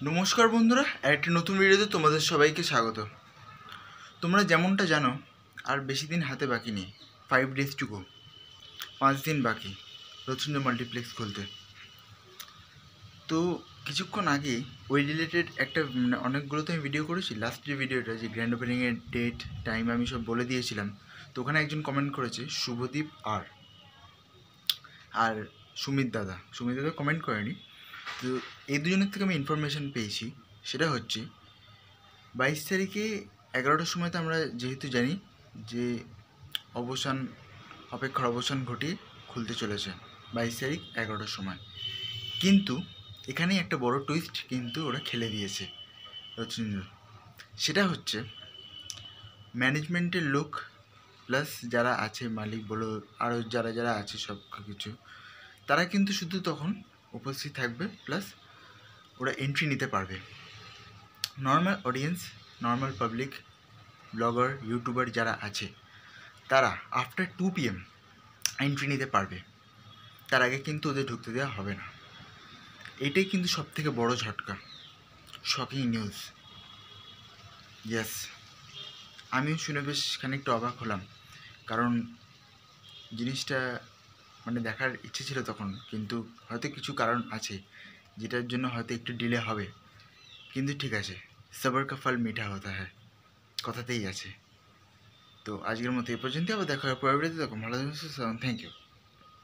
নমস্কার বন্ধুরা, একটা নতুন ভিডিওতে তোমাদের সবাইকে স্বাগত। তোমরা যেমনটা জানো, আর বেশি দিন হাতে বাকি নেই। 5 days টু গো, 5 দিন বাকি রথীন্দ্র মাল্টিপ্লেক্স খুলতে। তো কিছুক্ষণ আগে ওই রিলেটেড একটা অনেকগুলোতে আমি ভিডিও করেছি। লাস্ট যে ভিডিওটা, যে গ্র্যান্ড ওপেনিংয়ের ডেট টাইম আমি সব বলে দিয়েছিলাম, তো ওখানে একজন কমেন্ট করেছে, শুভদীপ আর সুমিত দাদা কমেন্ট করেনি। তো এই দুজনের থেকে আমি ইনফরমেশান পেয়েছি। সেটা হচ্ছে 22 তারিখে 11টার সময় তো আমরা যেহেতু জানি যে অপেক্ষার অবসান ঘটিয়ে খুলতে চলেছে 22 তারিখ 11টার সময়। কিন্তু এখানেই একটা বড় টুইস্ট কিন্তু ওরা খেলে দিয়েছে রথীন্দ্র। সেটা হচ্ছে ম্যানেজমেন্টের লোক প্লাস যারা আছে, মালিক বলো আরও যারা আছে সব কিছু, তারা কিন্তু শুধু তখন উপস্থিত থাকবে, প্লাস ওরা এন্ট্রি নিতে পারবে। Normal audience, normal public, blogger, YouTuber যারা আছে, তারা আফটার 2 PM এন্ট্রি নিতে পারবে। তার আগে কিন্তু ওদের ঢুকতে দেওয়া হবে না। এটাই কিন্তু সবথেকে বড় ঝটকা, শকিং নিউজ। ইয়েস, আমিও শুনে বেশ খানিকটা অবাক হলাম, কারণ জিনিসটা দেখার ইচ্ছে ছিল তখন, কিন্তু হয়তো কিছু কারণ আছে যেটার জন্য হয়তো একটু ডিলে হবে। কিন্তু ঠিক আছে, সবর কা ফল মিঠা হতা হ্যায়, কথাতেই আছে। তো আজকের মতো এই পর্যন্ত, আবার দেখা হবে পরের ভিডিওতে। তখন ভালো থাকুন, থ্যাংক ইউ।